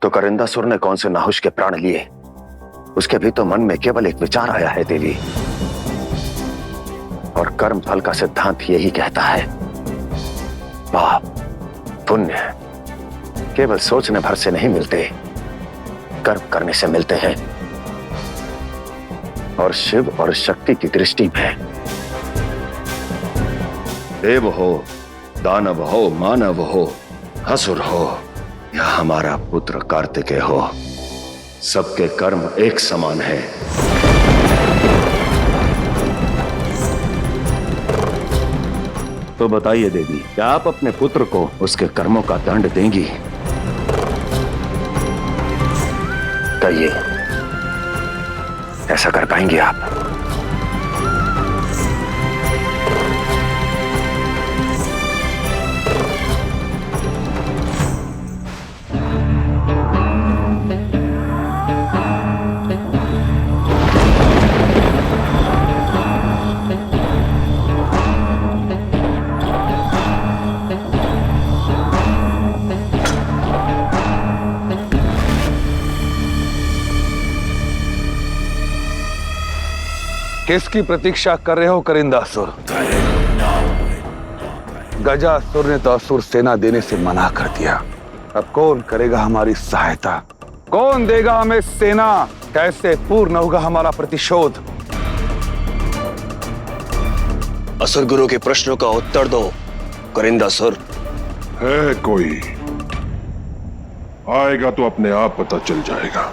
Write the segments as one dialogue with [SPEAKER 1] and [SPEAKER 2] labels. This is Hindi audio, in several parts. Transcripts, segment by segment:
[SPEAKER 1] तो करिंदासुर ने कौन से नाहुष के प्राण लिए, उसके भी तो मन में केवल एक विचार आया है देवी। और कर्म फल का सिद्धांत यही कहता है, पाप पुण्य केवल सोचने भर से नहीं मिलते, कर्म करने से मिलते हैं। और शिव और शक्ति की दृष्टि में देव हो, दानव हो, मानव हो, असुर हो या हमारा पुत्र कार्तिकेय हो, सबके कर्म एक समान है। तो बताइए देवी, क्या आप अपने पुत्र को उसके कर्मों का दंड देंगी? कहिए, ऐसा कर पाएंगे आप?
[SPEAKER 2] किसकी प्रतीक्षा कर रहे हो करिंदासुर? गजासुर ने तो असुर सेना देने से मना कर दिया। अब कौन करेगा हमारी सहायता? कौन देगा हमें सेना? कैसे पूर्ण होगा हमारा प्रतिशोध?
[SPEAKER 3] असुर गुरु के प्रश्नों का उत्तर दो करिंदासुर।
[SPEAKER 4] है कोई आएगा तो अपने आप पता चल जाएगा।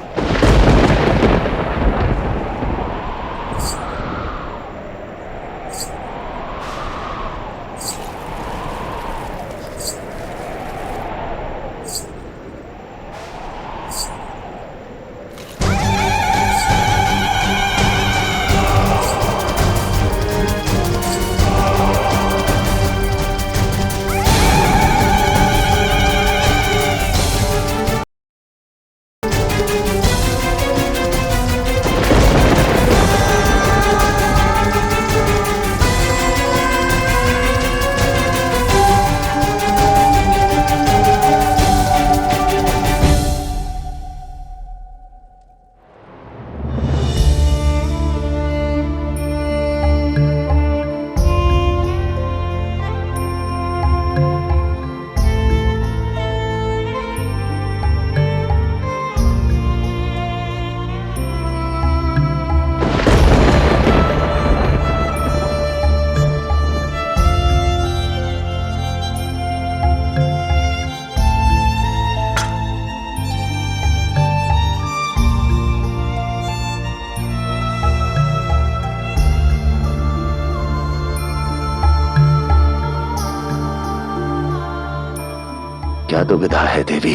[SPEAKER 4] क्या दुविधा है देवी?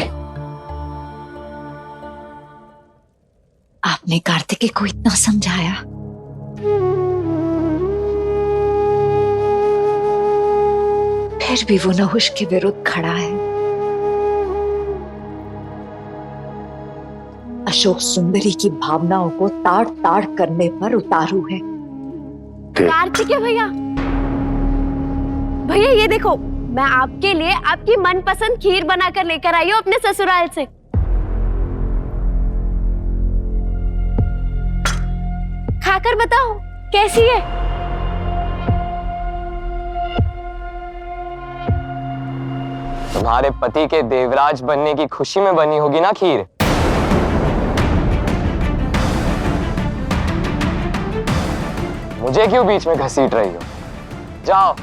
[SPEAKER 5] आपने कार्तिकेय को इतना समझाया, फिर भी वो नहुष के विरुद्ध खड़ा है। अशोक सुंदरी की भावनाओं को ताड़ ताड़ करने पर उतारू है।
[SPEAKER 6] कार्तिकेय भैया, भैया ये देखो, मैं आपके लिए आपकी मनपसंद खीर बनाकर लेकर आई हूँ अपने ससुराल से। खाकर बताओ कैसी है?
[SPEAKER 3] तुम्हारे पति के देवराज बनने की खुशी में बनी होगी ना खीर। मुझे क्यों बीच में घसीट रही हो? जाओ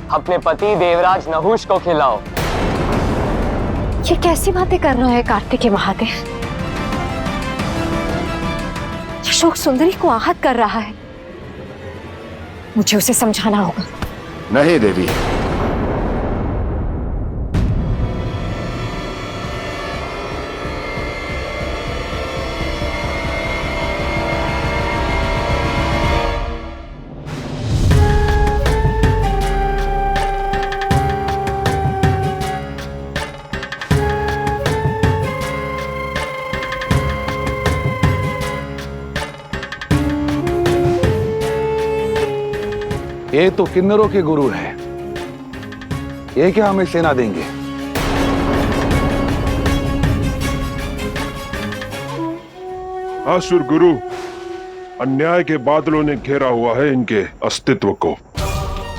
[SPEAKER 3] अपने पति देवराज नहुष को खिलाओ।
[SPEAKER 5] ये कैसी बातें कर रहे हैं कार्तिकेय महादेव? अशोक सुंदरी को आहत कर रहा है, मुझे उसे समझाना होगा।
[SPEAKER 1] नहीं देवी,
[SPEAKER 2] ये तो किन्नरों के गुरु है, ये क्या हमें सेना देंगे?
[SPEAKER 4] आसुर गुरु, अन्याय के बादलों ने घेरा हुआ है इनके अस्तित्व को।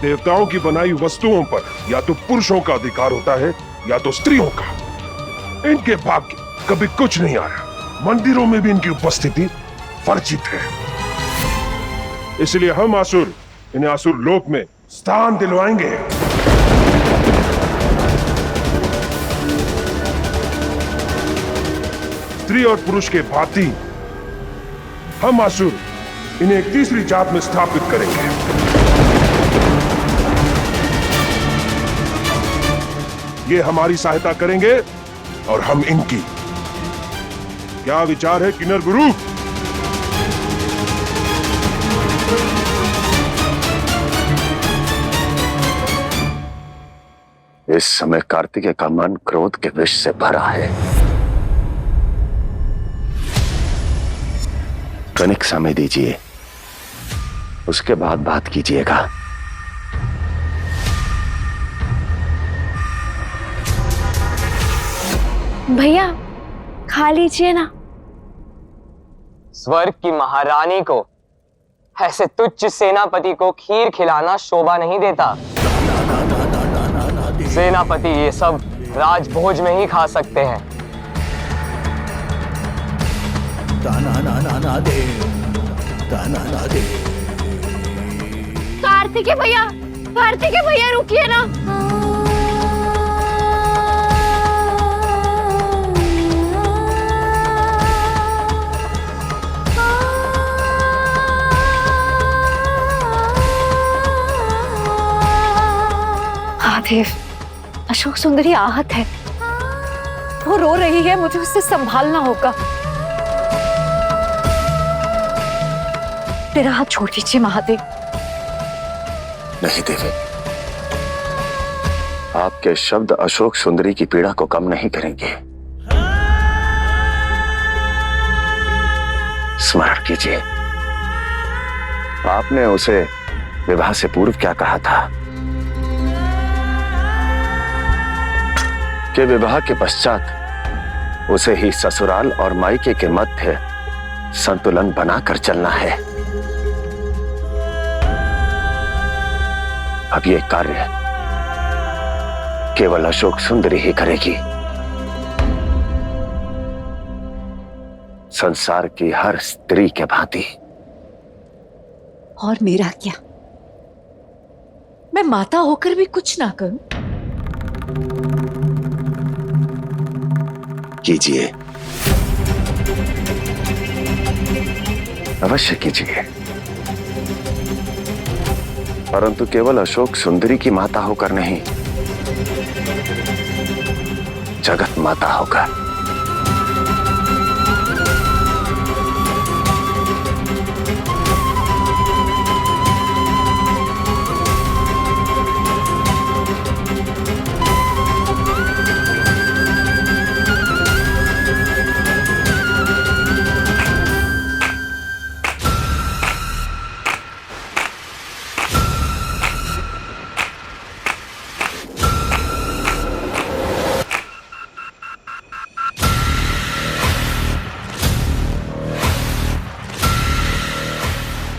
[SPEAKER 4] देवताओं की बनाई वस्तुओं पर या तो पुरुषों का अधिकार होता है या तो स्त्रियों का। इनके भाग्य कभी कुछ नहीं आया। मंदिरों में भी इनकी उपस्थिति वर्जित है। इसलिए हम आसुर इन्हें आसुर लोक में स्थान दिलवाएंगे। स्त्री और पुरुष के भांति हम आसुर इन्हें एक तीसरी जात में स्थापित करेंगे। ये हमारी सहायता करेंगे और हम इनकी। क्या विचार है किन्नर गुरु?
[SPEAKER 1] इस समय कार्तिकेय का मन क्रोध के विष से भरा है। कनिक समय दीजिए, उसके बाद बात कीजिएगा।
[SPEAKER 6] भैया खा लीजिए ना।
[SPEAKER 3] स्वर्ग की महारानी को ऐसे तुच्छ सेनापति को खीर खिलाना शोभा नहीं देता। सेनापति ये सब राजभोज में ही खा सकते हैं।
[SPEAKER 6] कार्तिकेय भैया रुकिए ना।
[SPEAKER 5] देव, अशोक सुंदरी आहत है, वो रो रही है, मुझे उससे संभालना होगा। तेरा हाथ छोड़ दीजिए महादेव।
[SPEAKER 1] नहीं देवी, आपके शब्द अशोक सुंदरी की पीड़ा को कम नहीं करेंगे। स्मरण कीजिए, आपने उसे विवाह से पूर्व क्या कहा था कि विवाह के पश्चात उसे ही ससुराल और मायके के मध्य संतुलन बनाकर चलना है। अब ये कार्य केवल अशोक सुंदरी ही करेगी। संसार की हर स्त्री के भांति।
[SPEAKER 5] और मेरा क्या? मैं माता होकर भी कुछ ना करूं?
[SPEAKER 1] कीजिए, अवश्य कीजिए, परंतु केवल अशोक सुंदरी की माता होकर नहीं, जगत माता होकर।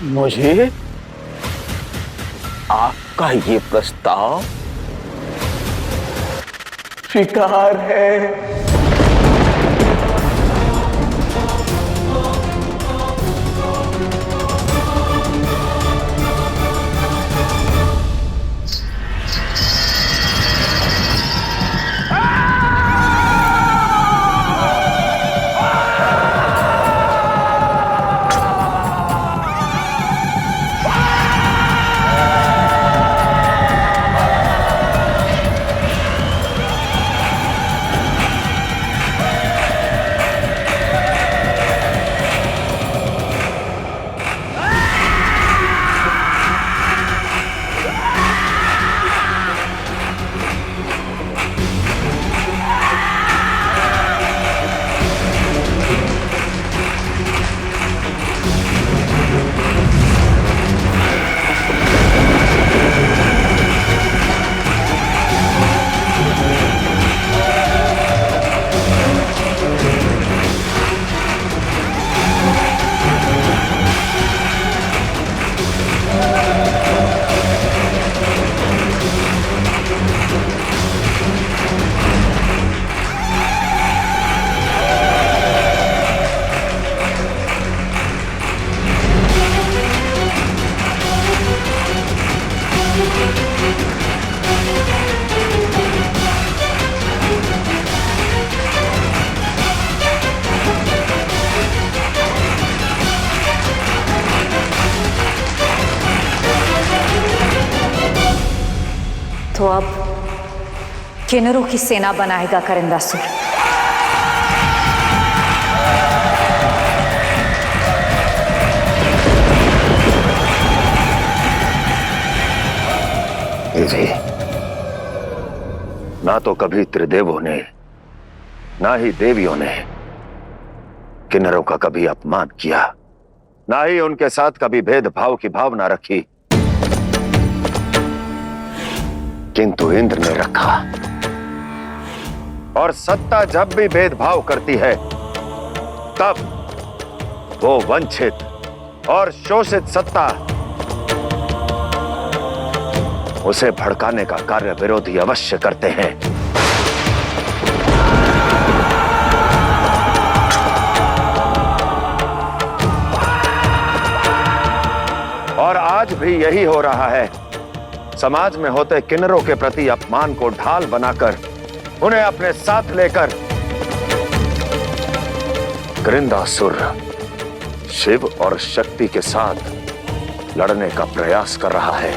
[SPEAKER 7] मुझे आपका ये प्रस्ताव स्वीकार है।
[SPEAKER 5] किन्नरों की सेना बनाएगा करिंदासुर।
[SPEAKER 1] जी, ना तो कभी त्रिदेवों ने ना ही देवियों ने किन्नरों का कभी अपमान किया, ना ही उनके साथ कभी भेदभाव की भावना रखी, किंतु इंद्र ने रखा। और सत्ता जब भी भेदभाव करती है तब वो वंचित और शोषित सत्ता उसे भड़काने का कार्य विरोधी अवश्य करते हैं। और आज भी यही हो रहा है। समाज में होते किन्नरों के प्रति अपमान को ढाल बनाकर उन्हें अपने साथ लेकर करिंदासुर शिव और शक्ति के साथ लड़ने का प्रयास कर रहा है।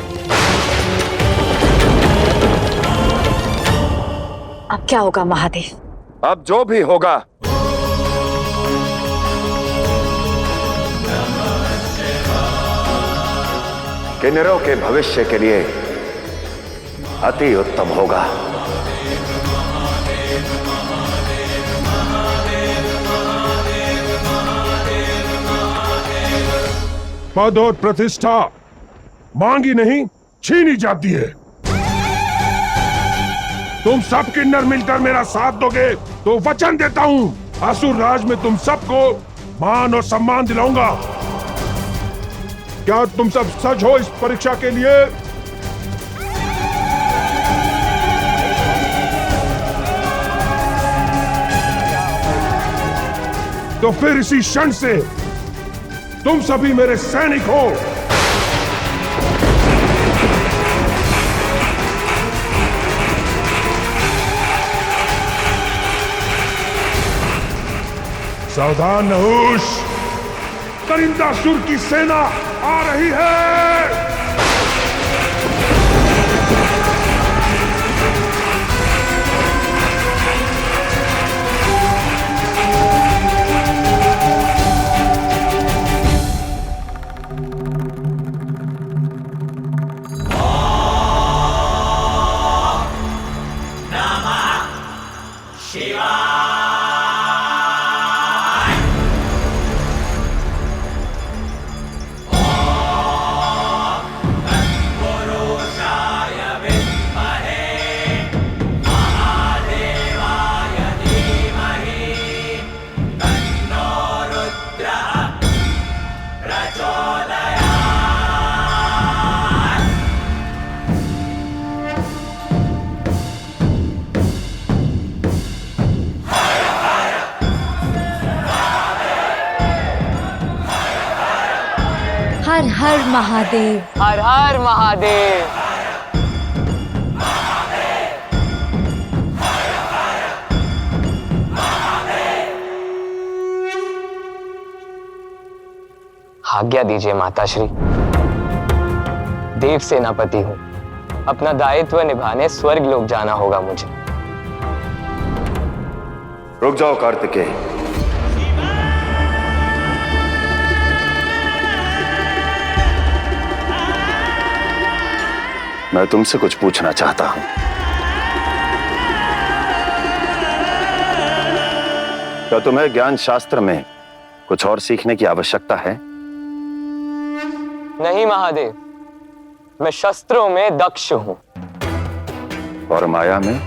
[SPEAKER 5] अब क्या होगा महादेव?
[SPEAKER 1] अब जो भी होगा किन्नरों के भविष्य के लिए अति उत्तम होगा।
[SPEAKER 4] पद और प्रतिष्ठा मांगी नहीं छीनी जाती है। तुम सब किन्नर मिलकर मेरा साथ दोगे तो वचन देता हूं असुर राज में तुम सबको मान और सम्मान दिलाऊंगा। क्या तुम सब सच हो इस परीक्षा के लिए? तो फिर इसी क्षण से तुम सभी मेरे सैनिक हो। सावधान नहुष, करिंदासुर की सेना आ रही है।
[SPEAKER 5] हर हर महादेव।
[SPEAKER 3] हर हर महादेव। आज्ञा दीजिए माताश्री। देव सेनापति हूं, अपना दायित्व निभाने स्वर्ग लोक जाना होगा मुझे।
[SPEAKER 1] रुक जाओ कार्तिकेय। मैं तुमसे कुछ पूछना चाहता हूं। क्या तुम्हें ज्ञान शास्त्र में कुछ और सीखने की आवश्यकता है?
[SPEAKER 3] नहीं महादेव, मैं शस्त्रों में दक्ष हूं।
[SPEAKER 1] और माया में?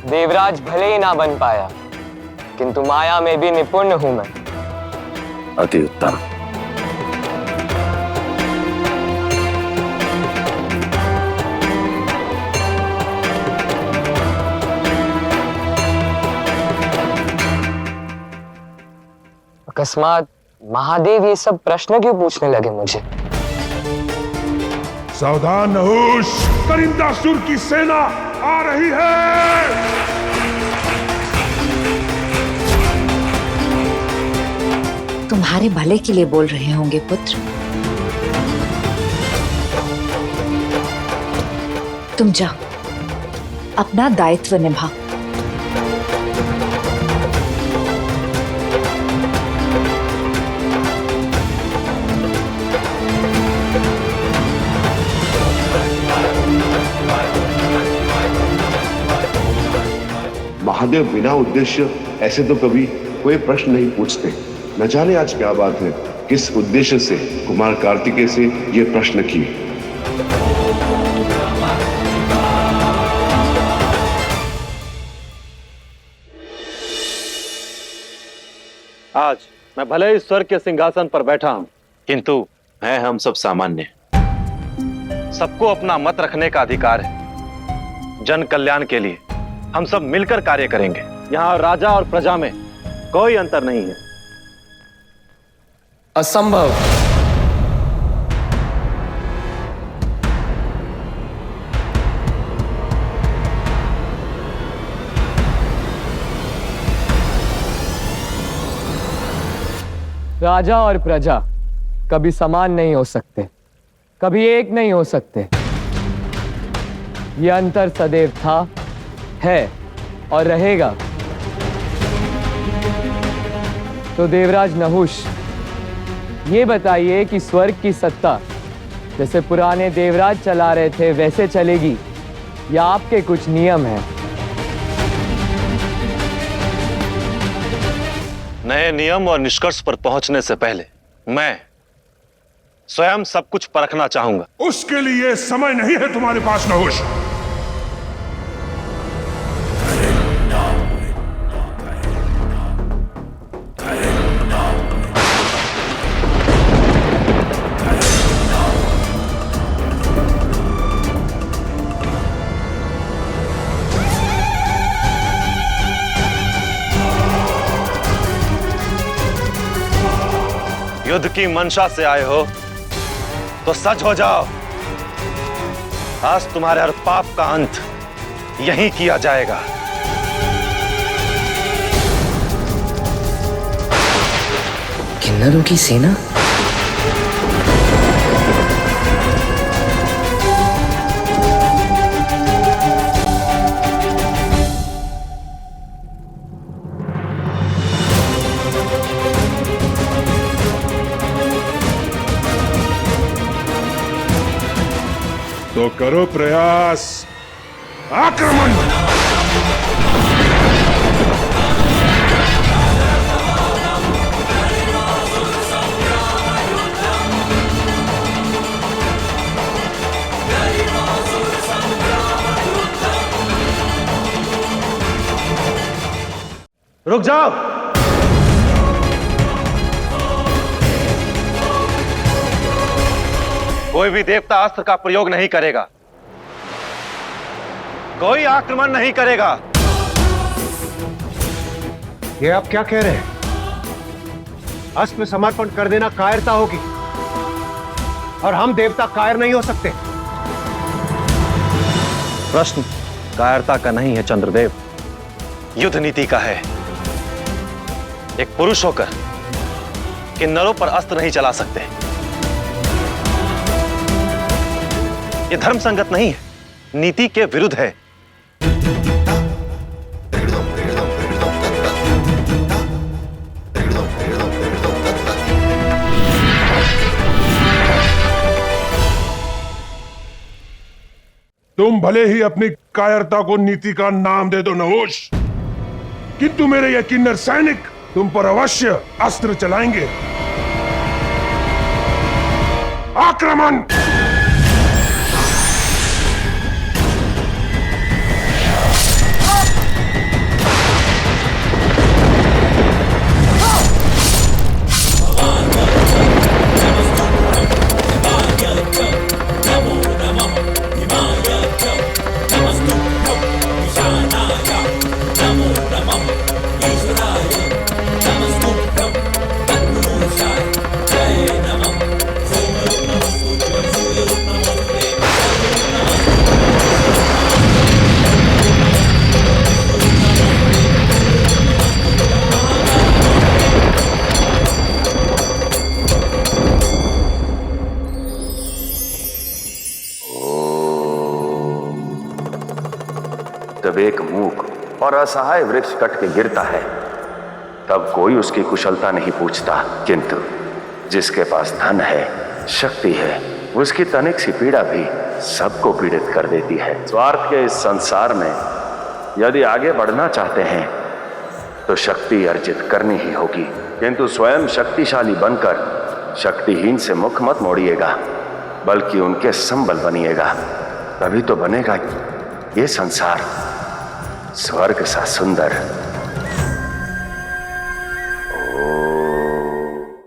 [SPEAKER 3] देवराज भले ही ना बन पाया, किंतु माया में भी निपुण हूं मैं।
[SPEAKER 1] अति उत्तम।
[SPEAKER 3] अकस्मात महादेव ये सब प्रश्न क्यों पूछने लगे मुझे?
[SPEAKER 4] सावधान नहुष, करिंदासुर की सेना आ रही है।
[SPEAKER 5] तुम्हारे भले के लिए बोल रहे होंगे पुत्र। तुम जाओ, अपना दायित्व निभाओ।
[SPEAKER 8] महादेव बिना उद्देश्य ऐसे तो कभी कोई प्रश्न नहीं पूछते। न जाने आज क्या बात है, किस उद्देश्य से कुमार कार्तिकेय से ये प्रश्न किए।
[SPEAKER 9] आज मैं भले ही स्वर्ग के सिंहासन पर बैठा हूं, किंतु हैं हम सब सामान्य। सबको अपना मत रखने का अधिकार है। जन कल्याण के लिए हम सब मिलकर कार्य करेंगे। यहां राजा और प्रजा में कोई अंतर नहीं है।
[SPEAKER 3] असंभव। राजा और प्रजा कभी समान नहीं हो सकते, कभी एक नहीं हो सकते। यह अंतर सदैव था, है और रहेगा। तो देवराज नहुष, ये बताइए कि स्वर्ग की सत्ता जैसे पुराने देवराज चला रहे थे वैसे चलेगी या आपके कुछ नियम हैं?
[SPEAKER 9] नए नियम और निष्कर्ष पर पहुंचने से पहले मैं स्वयं सब कुछ परखना चाहूंगा।
[SPEAKER 4] उसके लिए समय नहीं है तुम्हारे पास नहुष।
[SPEAKER 9] युद्ध की मंशा से आए हो तो सच हो जाओ। आज तुम्हारे हर पाप का अंत यहीं किया जाएगा।
[SPEAKER 3] किन्नरों की सेना?
[SPEAKER 4] तो करो प्रयास, आक्रमण।
[SPEAKER 9] रुक जाओ। कोई भी देवता अस्त्र का प्रयोग नहीं करेगा, कोई आक्रमण नहीं करेगा।
[SPEAKER 10] ये आप क्या कह रहे हैं? अस्त्र में समर्पण कर देना कायरता होगी और हम देवता कायर नहीं हो सकते।
[SPEAKER 9] प्रश्न कायरता का नहीं है चंद्रदेव, युद्ध नीति का है। एक पुरुष होकर किन्नरों पर अस्त्र नहीं चला सकते। यह धर्म संगत नहीं है, नीति के विरुद्ध है।
[SPEAKER 4] तुम भले ही अपनी कायरता को नीति का नाम दे दो नहुष, किंतु मेरे ये किन्नर सैनिक तुम पर अवश्य अस्त्र चलाएंगे। आक्रमण!
[SPEAKER 1] जब एक मूक और असहाय वृक्ष कट के गिरता है तब कोई उसकी कुशलता नहीं पूछता, किंतु जिसके पास धन है, शक्ति है, उसकी तनिक सी पीड़ा भी सबको पीड़ित कर देती है। स्वार्थ के इस संसार में यदि आगे बढ़ना चाहते हैं तो शक्ति अर्जित करनी ही होगी, किंतु स्वयं शक्तिशाली बनकर शक्तिहीन से मुख मत मोड़िएगा, बल्कि उनके संबल बनिएगा। तभी तो बनेगा ये संसार स्वर्ग सा सुंदर।